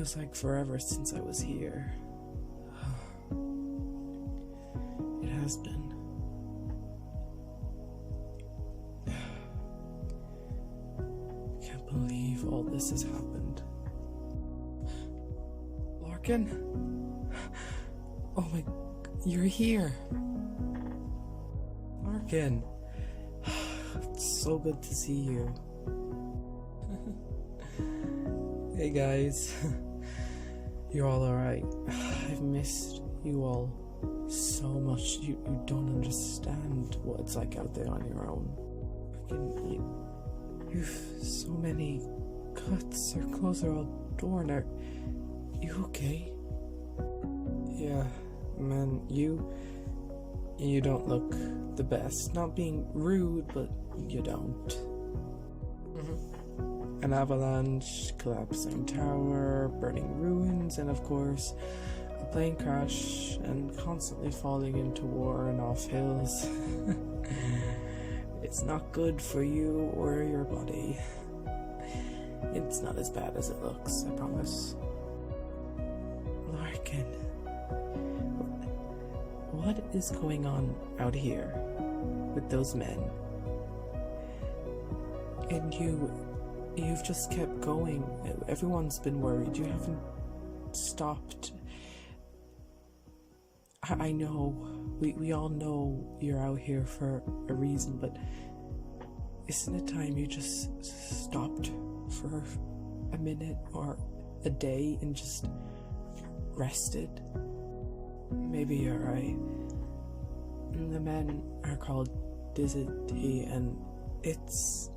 feels like forever since I was here. It has been. I can't believe all this has happened. Larkin? Oh my... You're here! Larkin! It's so good to see you. Hey guys. You're all alright. I've missed you all so much. You don't understand what it's like out there on your own. You've so many cuts. Your clothes are all torn. Are you okay? Yeah, man, you don't look the best. Not being rude, but you don't. An avalanche, collapsing tower, burning ruins, and of course, a plane crash, and constantly falling into war and off hills. It's not good for you or your body. It's not as bad as it looks, I promise. Larkin, what is going on out here with those men? And you've just kept going. Everyone's been worried. You haven't stopped. I know. We all know you're out here for a reason, but isn't it time you just stopped for a minute or a day and just rested? Maybe you're right. The men are called Dizzy, and it's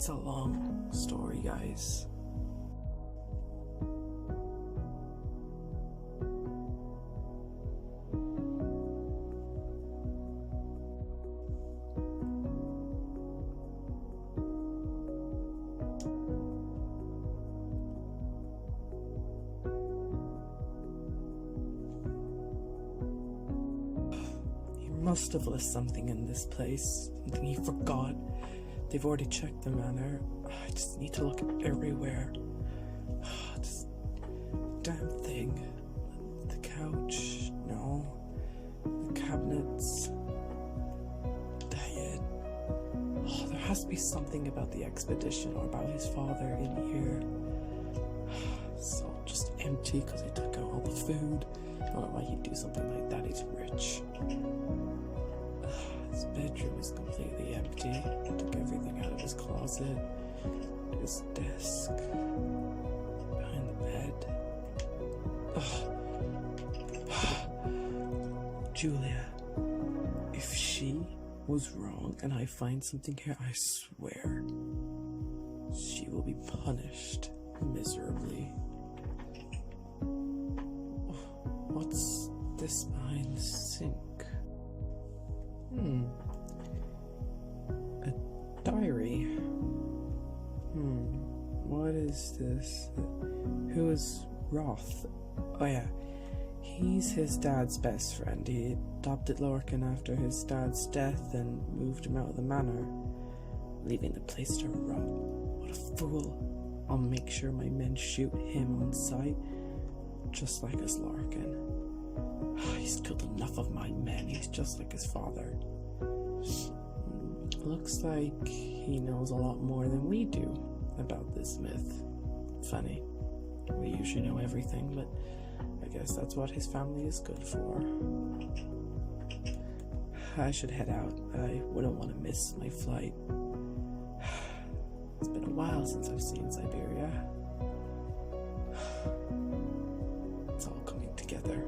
a long story, guys. You must have left something in this place, something you forgot. They've already checked the manor. I just need to look everywhere. This damn thing. The couch. No. The cabinets. Dang it. Oh, there has to be something about the expedition or about his father in here. It's all just empty because he took out all the food. I don't know why he'd do something like that. He's rich. His bedroom is completely empty. He took everything out of his closet, his desk, behind the bed. Julia, if she was wrong and I find something here, I swear she will be punished miserably. What's this behind the sink? A diary. What is this? Who is Roth? Oh yeah, he's his dad's best friend. He adopted Larkin after his dad's death and moved him out of the manor, leaving the place to rot. What a fool. I'll make sure my men shoot him on sight, just like his Larkin. He's killed enough of my men. He's just like his father. Looks like he knows a lot more than we do about this myth. Funny. We usually know everything, but I guess that's what his family is good for. I should head out. I wouldn't want to miss my flight. It's been a while since I've seen Siberia. It's all coming together.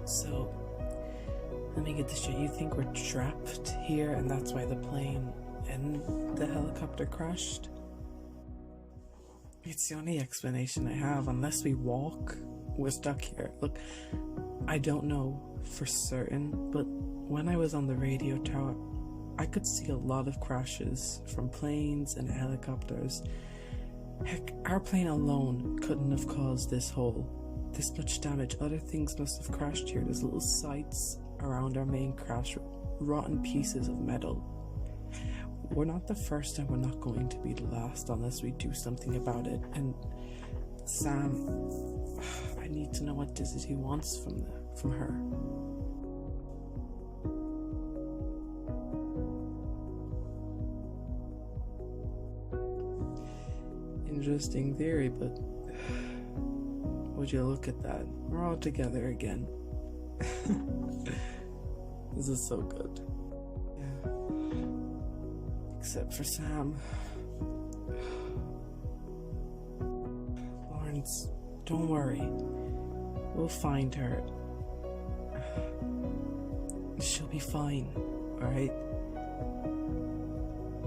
So, let me get this straight. You think we're trapped here and that's why the plane and the helicopter crashed? It's the only explanation I have. Unless we walk, we're stuck here. Look, I don't know for certain, but when I was on the radio tower, I could see a lot of crashes from planes and helicopters. Heck, our plane alone couldn't have caused this much damage. Other things must have crashed here. There's little sites around our main crash, rotten pieces of metal. We're not the first and we're not going to be the last unless we do something about it. And Sam, I need to know what Dizzy wants from her. Interesting theory, but would you look at that? We're all together again. This is so good. Yeah. Except for Sam. Lawrence, don't worry. We'll find her. She'll be fine, alright?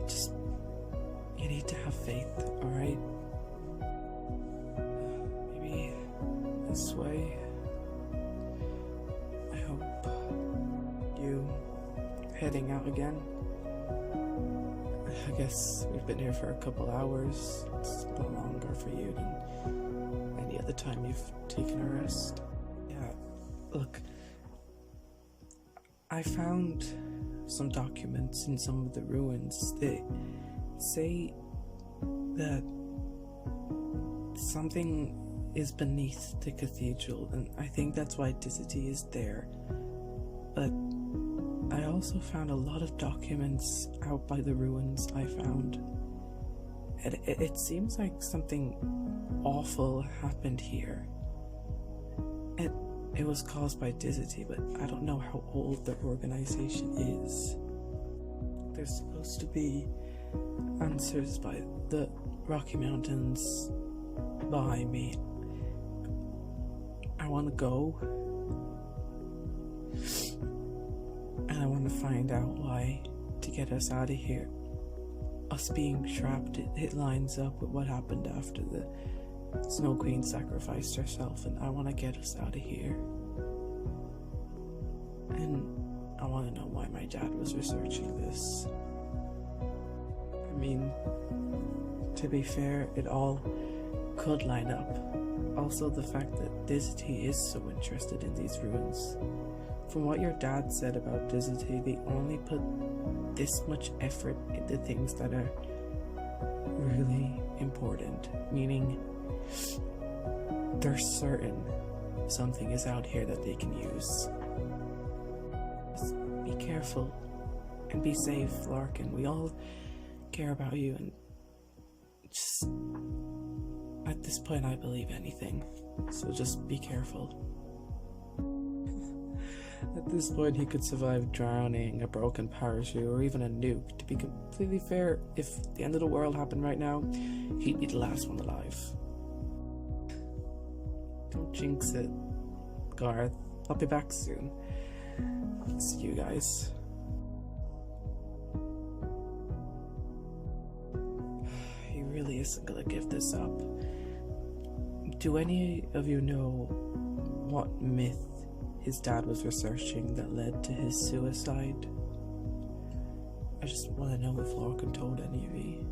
Just, you need to have faith, alright? Maybe this way. I hope you heading out again. I guess we've been here for a couple hours. It's a lot longer for you than any other time you've taken a rest. Yeah, look, I found some documents in some of the ruins. They say that something is beneath the cathedral, and I think that's why Dizzy is there. But I also found a lot of documents out by the ruins I found. It seems like something awful happened here. It was caused by Dizzy, but I don't know how old the organization is. There's supposed to be answers by the Rocky Mountains behind me. I want to go. And I want to find out why to get us out of here. Us being trapped, it lines up with what happened after the Snow Queen sacrificed herself, and I want to get us out of here. And I want to know why my dad was researching this. I mean, to be fair, it all could line up. Also, the fact that Dizzy is so interested in these ruins. From what your dad said about Dizzy, they only put this much effort into things that are really important, meaning they're certain something is out here that they can use. Just be careful and be safe, Larkin. We all care about you, and just at this point I believe anything, so just be careful. At this point he could survive drowning, a broken parachute, or even a nuke. To be completely fair, if the end of the world happened right now, he'd be the last one alive. Don't jinx it, Garth. I'll be back soon. See you guys. He really isn't gonna give this up. Do any of you know what myth his dad was researching that led to his suicide? I just want to know if Lorcan told any of you.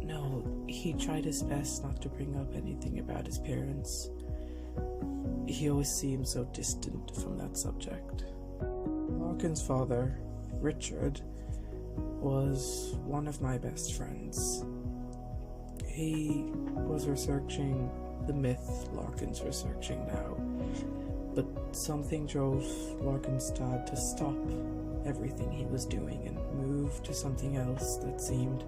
No, he tried his best not to bring up anything about his parents. He always seemed so distant from that subject. Lorcan's father, Richard, was one of my best friends. He was researching the myth Larkin's researching now, but something drove Larkin's dad to stop everything he was doing and move to something else that seemed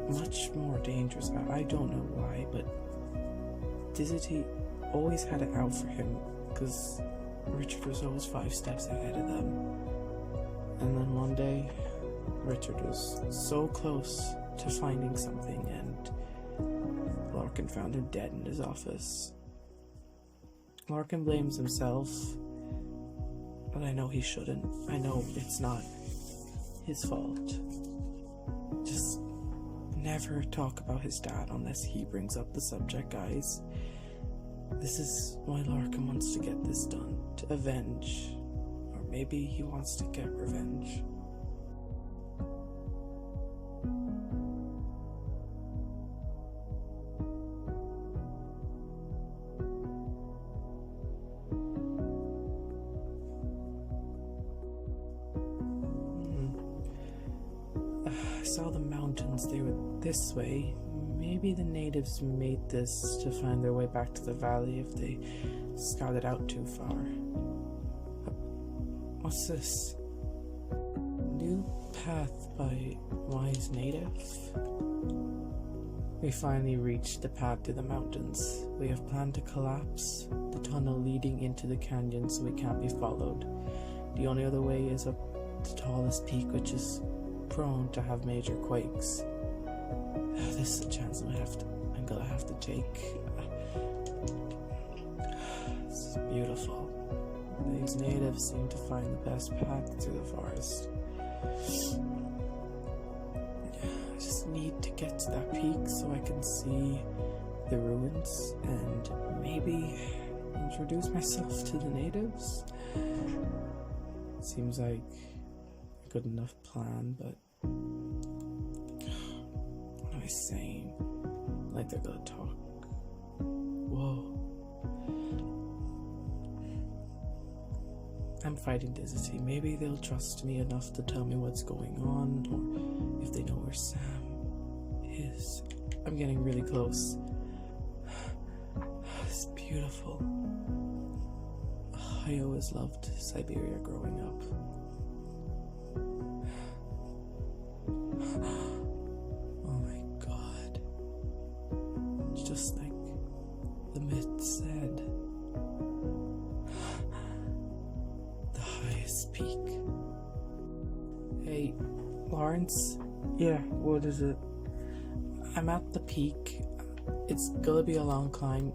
much more dangerous. I don't know why, but Dizzy always had it out for him because Richard was always 5 steps ahead of them. And then one day, Richard was so close to finding something, and Larkin found him dead in his office. Larkin blames himself, but I know he shouldn't. I know it's not his fault. Just never talk about his dad unless he brings up the subject, guys. This is why Larkin wants to get this done, to avenge. Or maybe he wants to get revenge. saw the mountains, they were this way. Maybe the natives made this to find their way back to the valley if they scouted out too far. What's this? New path by wise native. We finally reached the path to the mountains. We have planned to collapse the tunnel leading into the canyon so we can't be followed. The only other way is up the tallest peak, which is prone to have major quakes. This is a chance I'm gonna have to take. This is beautiful. These natives seem to find the best path through the forest. I just need to get to that peak so I can see the ruins and maybe introduce myself to the natives. Seems like a good enough plan, but what am I saying? Like they're gonna talk. Whoa. I'm fighting dizzy. Maybe they'll trust me enough to tell me what's going on, or if they know where Sam is. I'm getting really close. It's beautiful. I always loved Siberia growing up. Oh my god. Just like the myth said. The highest peak. Hey, Lawrence? Yeah, what is it? I'm at the peak. It's gonna be a long climb.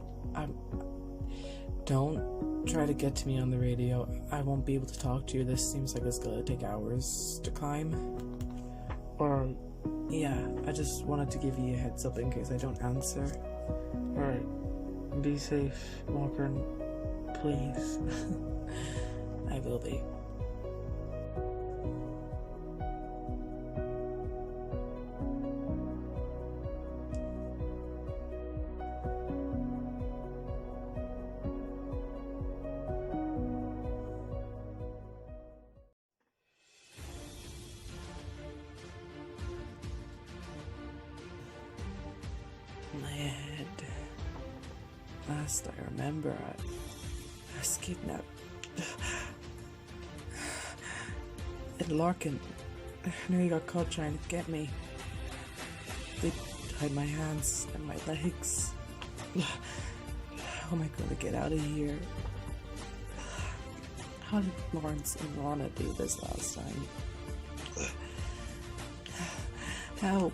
Don't try to get to me on the radio. I won't be able to talk to you. This seems like it's gonna take hours to climb. Or, yeah, I just wanted to give you a heads up in case I don't answer. Alright, be safe, Walker, please. I will be. My head. Last I remember, I was kidnapped. And Larkin nearly got caught trying to get me. They tied my hands and my legs. How am I going to get out of here? How did Lawrence and Rana do this last time? Help!